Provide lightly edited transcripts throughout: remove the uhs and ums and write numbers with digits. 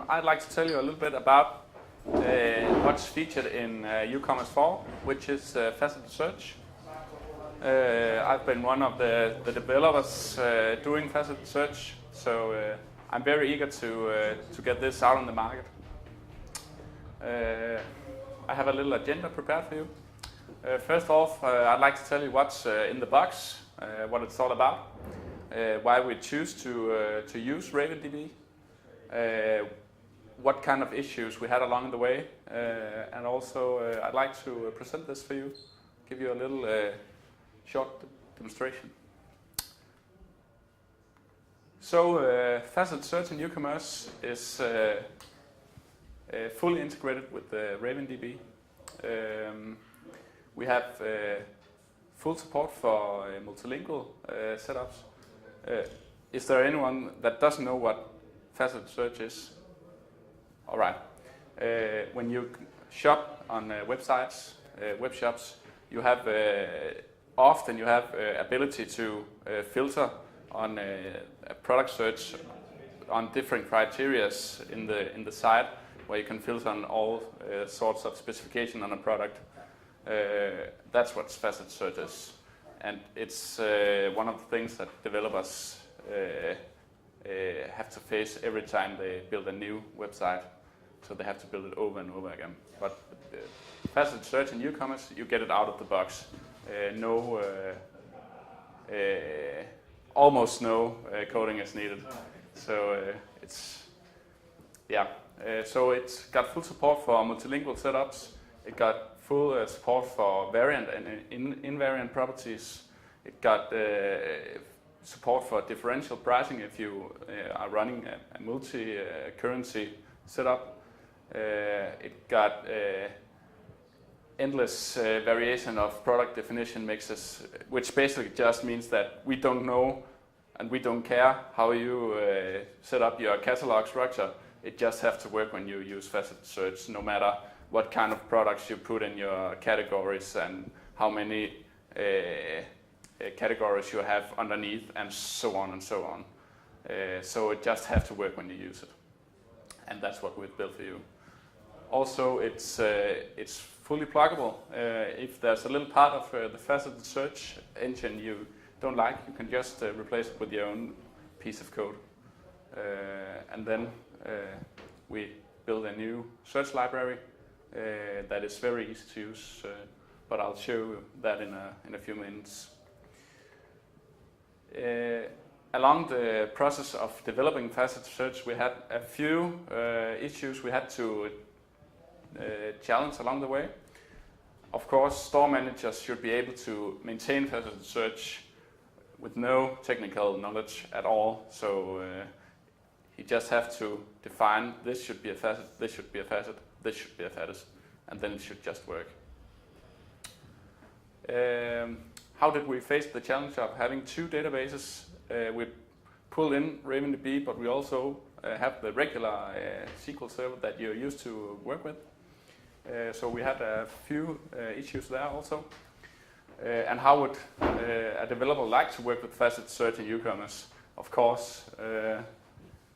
I'd like to tell you a little bit about what's featured in uCommerce 4, which is Faceted Search. I've been one of the developers doing Faceted Search, so I'm very eager to get this out on the market. I have a little agenda prepared for you. First off, I'd like to tell you what's in the box, what it's all about, why we choose to use RavenDB, what kind of issues we had along the way, and also I'd like to present this for you, give you a little short demonstration. So Faceted Search in uCommerce is fully integrated with RavenDB. We have full support for multilingual setups. Is there anyone that doesn't know what Faceted Search is? All right. When you shop on websites, web shops, you have often you have ability to filter on a product search on different criteria in the site, where you can filter on all sorts of specification on a product. That's what Faceted Search is, and it's one of the things that developers have to face every time they build a new website. So they have to build it over and over again. But Faceted Search in uCommerce, you get it out of the box. Almost no coding is needed. So so it's got full support for multilingual setups. It got full support for variant and invariant properties. It got support for differential pricing if you are running a multi-currency setup. It got endless variation of product definition mixes, which basically just means that we don't know and we don't care how you set up your catalog structure. It just has to work when you use Faceted Search, no matter what kind of products you put in your categories and how many categories you have underneath, and so on and so on. So it just has to work when you use it. And that's what we've built for you. Also, it's fully pluggable. If there's a little part of the Faceted Search engine you don't like, you can just replace it with your own piece of code. And then we build a new search library that is very easy to use, but I'll show you that in a few minutes. Along the process of developing Faceted Search, we had a few issues we had to challenge along the way. Of course, store managers should be able to maintain Faceted Search with no technical knowledge at all. So you just have to define this should be a facet, this should be a facet, this should be a facet, and then it should just work. How did we face the challenge of having two databases? We pull in RavenDB, but we also have the regular SQL server that you're used to work with. So we had a few issues there also. And how would a developer like to work with Faceted Search in uCommerce? Of course,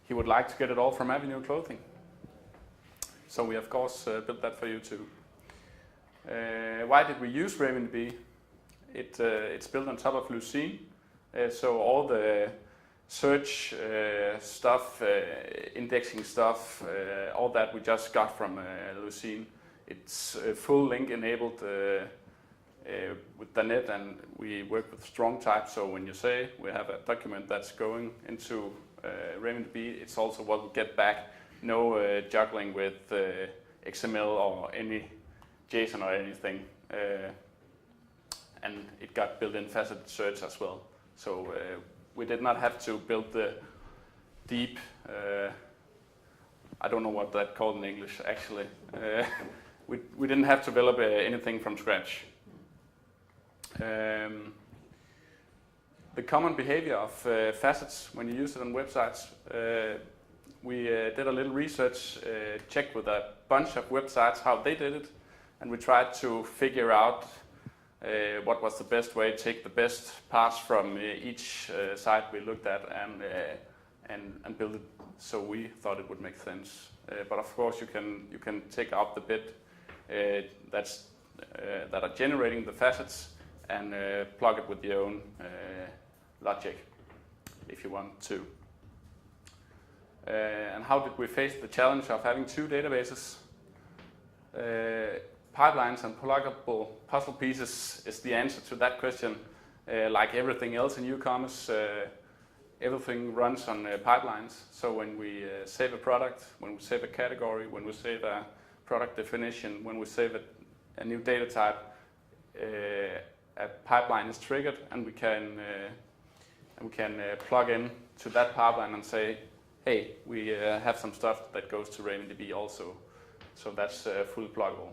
he would like to get it all from Avenue Clothing. So we of course built that for you too. Why did we use RavenDB? It's built on top of Lucene. So all the search stuff, indexing stuff, all that we just got from Lucene. It's full link enabled with the net, and we work with strong type. So when you say we have a document that's going into RavenDB, it's also what we get back. No juggling with XML or any JSON or anything. And it got built in Faceted Search as well. So we did not have to build the deep, I don't know what that's called in English actually. We didn't have to develop anything from scratch. The common behavior of facets when you use it on websites, we did a little research, checked with a bunch of websites how they did it, and we tried to figure out what was the best way to take the best parts from each site we looked at and build it so we thought it would make sense. But of course you can take out the bit that are generating the facets and plug it with your own logic if you want to. And how did we face the challenge of having two databases? Pipelines and pluggable puzzle pieces is the answer to that question. Like everything else in uCommerce, everything runs on pipelines. So when we save a product, when we save a category, when we save a product definition, when we save a new data type, a pipeline is triggered, and we can plug in to that pipeline and say, hey, we have some stuff that goes to RavenDB also. So that's fully pluggable.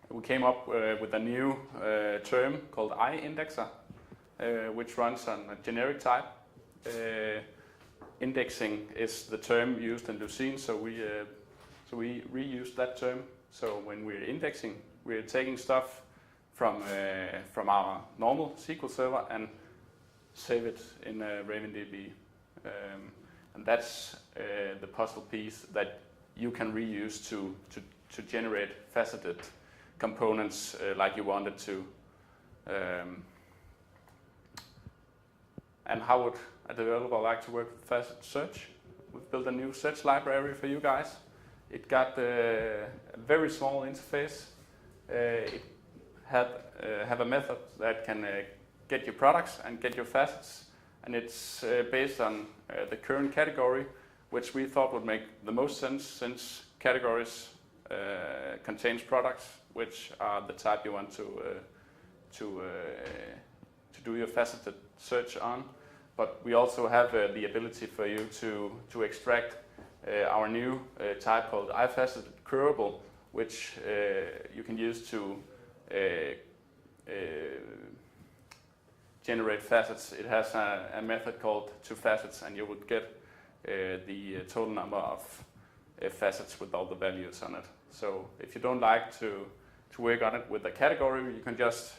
We came up with a new term called iIndexer, which runs on a generic type. Indexing is the term used in Lucene, so we reused that term. So when we're indexing, we're taking stuff from our normal SQL server and save it in RavenDB. And that's the puzzle piece that you can reuse to generate faceted components like you wanted to. And how would a developer like to work with Faceted Search? We've built a new search library for you guys. It got a very small interface. It have a method that can get your products and get your facets, and it's based on the current category, which we thought would make the most sense since categories contains products which are the type you want to do your faceted search on. But we also have the ability for you to extract our new type called iFaceted curable, which you can use to generate facets. It has a method called toFacets, and you would get the total number of facets with all the values on it. So if you don't like to work on it with a category, you can just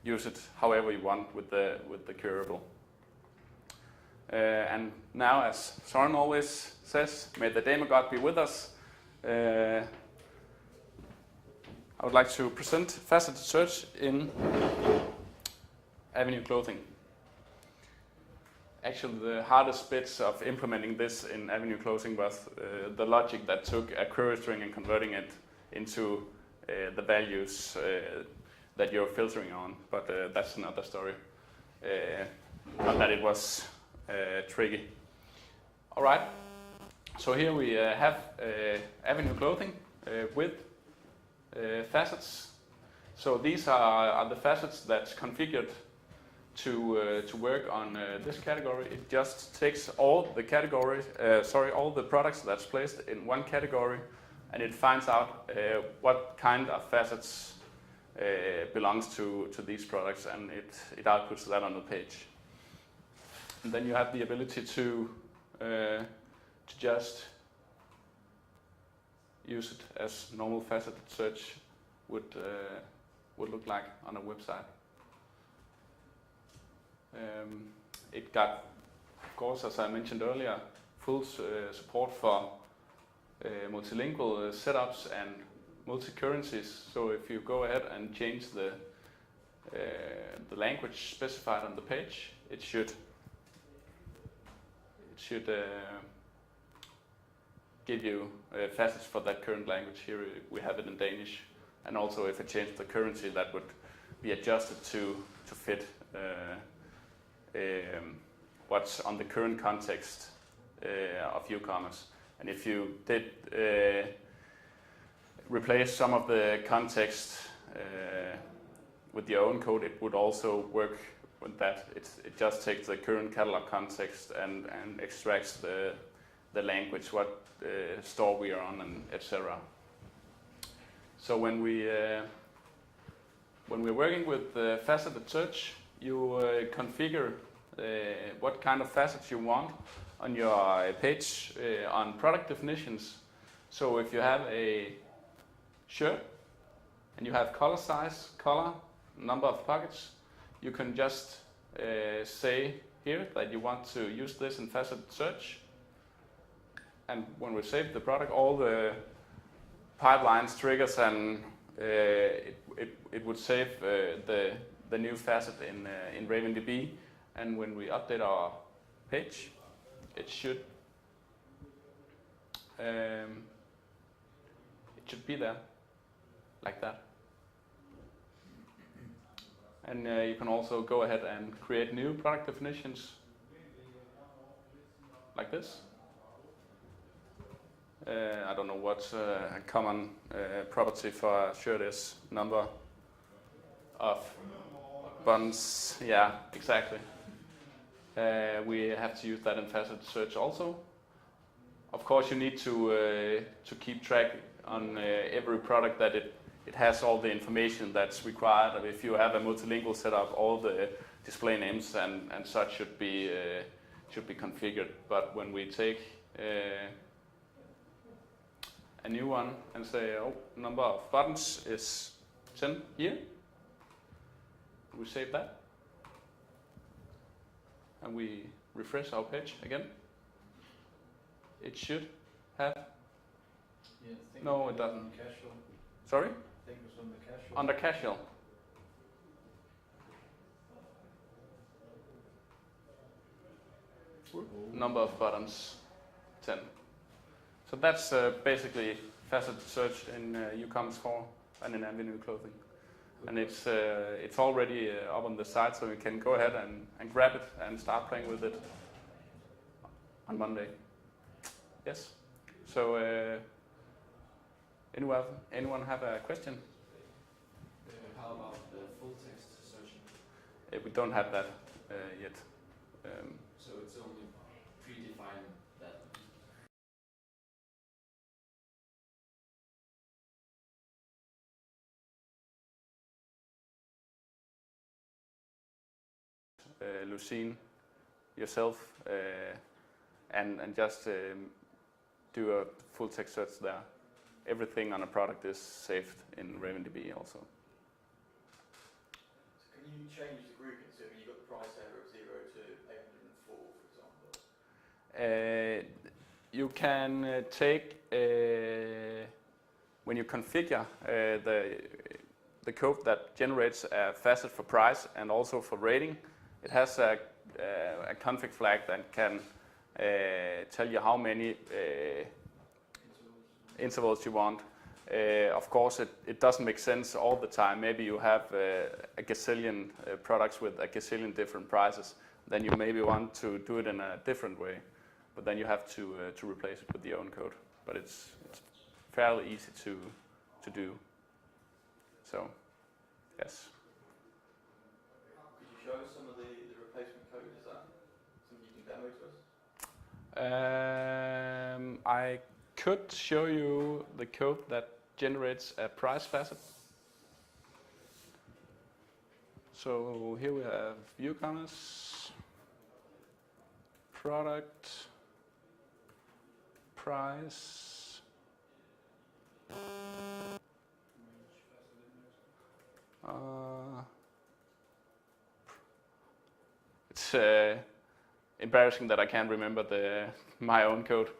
use it however you want with the curable. And now, as Søren always says, may the demigod be with us. I would like to present Faceted Search in Avenue Clothing. Actually, the hardest bits of implementing this in Avenue Clothing was the logic that took a query string and converting it into the values that you're filtering on. But that's another story. Not that it was tricky. All right. So here we have Avenue Clothing with facets. So these are the facets that's configured to work on this category. It just takes all the categories, all the products that's placed in one category, and it finds out what kind of facets belongs to these products, and it outputs that on the page. And then you have the ability to just use it as normal faceted search would look like on a website. It got, of course, as I mentioned earlier, full support for multilingual setups and multi-currencies. So if you go ahead and change the language specified on the page, it should give you facets for that current language. Here we have it in Danish, and also if I change the currency, that would be adjusted to fit what's on the current context of uCommerce. And if you did replace some of the context with your own code, it would also work with that. It just takes the current catalog context and extracts the language, what store we are on, and etc. So when we're working with faceted search, you configure what kind of facets you want on your page on product definitions. So if you have a shirt and you have color size, color, number of pockets, you can just say here that you want to use this in Faceted Search. And when we save the product, all the pipelines, triggers, and it would save the new facet in RavenDB. And when we update our page, it should be there, like that. And you can also go ahead and create new product definitions, like this. I don't know what's a common property for a shirt is number of buttons. Yeah, exactly. We have to use that in Faceted Search also. Of course, you need to keep track on every product that it has all the information that's required. If you have a multilingual setup, all the display names and such should be configured. But when we take a new one and say, oh, number of buttons is 10 here, we save that, and we refresh our page again. It should have. Yeah, no, it doesn't. Casual. Sorry? I think it was under casual. Under casual. Number of buttons, 10. So that's basically Faceted Search in uCommerce 4 and in Avenue Clothing. And it's already up on the site, so you can go ahead and grab it and start playing with it on Monday. Yes. So anyone have a question? How about the full text searching? We don't have that yet. So it's only predefined that. Lucene yourself and just do a full text search there. Everything on a product is saved in RavenDB also. So can you change the grouping? So you've got the price error of 0 to 804, for example? You can take, when you configure the code that generates a facet for price and also for rating, it has a config flag that can tell you how many intervals you want. Of course, it doesn't make sense all the time. Maybe you have a gazillion products with a gazillion different prices. Then you maybe want to do it in a different way. But then you have to replace it with your own code. But it's fairly easy to do. So, yes. Could you show us some of the replacement code? Is that something you can demo to us? I could show you the code that generates a price facet. So here we have uCommerce, product, price, it's embarrassing that I can't remember my own code.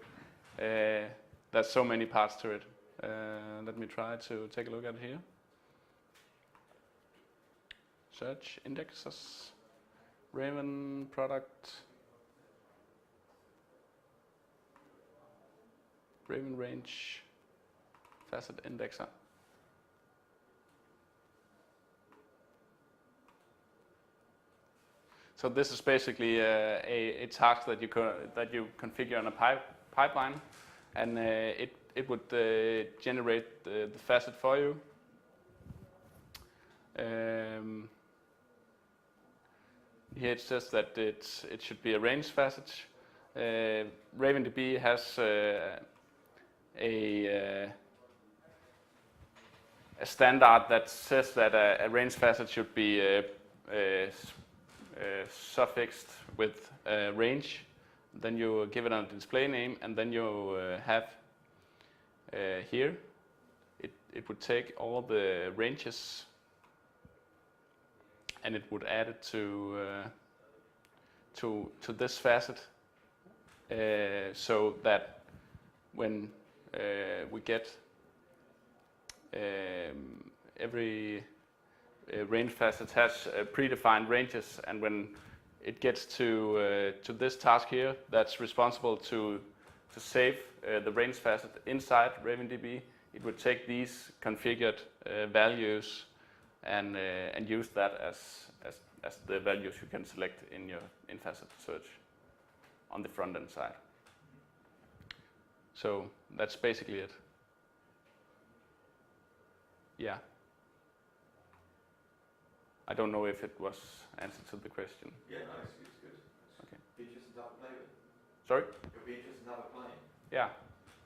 There's so many parts to it. Let me try to take a look at it here. Search indexes, Raven product, Raven range, facet indexer. So this is basically a task that you configure on a pipeline, and it would generate the facet for you. Here it says that it should be a range facet. RavenDB has a standard that says that a range facet should be suffixed with range. Then you give it a display name, and then you have here it would take all the ranges and it would add it to to this facet, so that when we get every range facet has predefined ranges, and when it gets to this task here, that's responsible to save the range facet inside RavenDB. It would take these configured values and use that as the values you can select in your Faceted Search on the front end side. So that's basically it. Yeah. I don't know if it was answer to the question. Yeah, no, it's good. Okay. Be interesting to have a play with. Sorry? It'll be interesting to have a play. Yeah.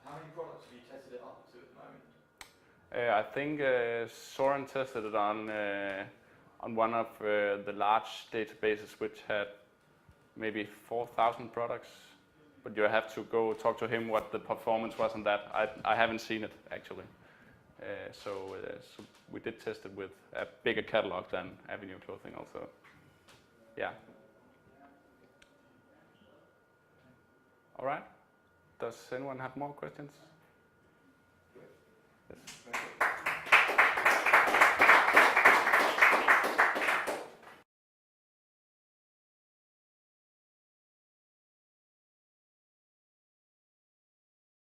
How many products have you tested it up to at the moment? I think Soren tested it on one of the large databases which had maybe 4,000 products. But you have to go talk to him what the performance was on that. I haven't seen it actually. So we did test it with a bigger catalog than Avenue Clothing also. Yeah. All right. Does anyone have more questions? Yes.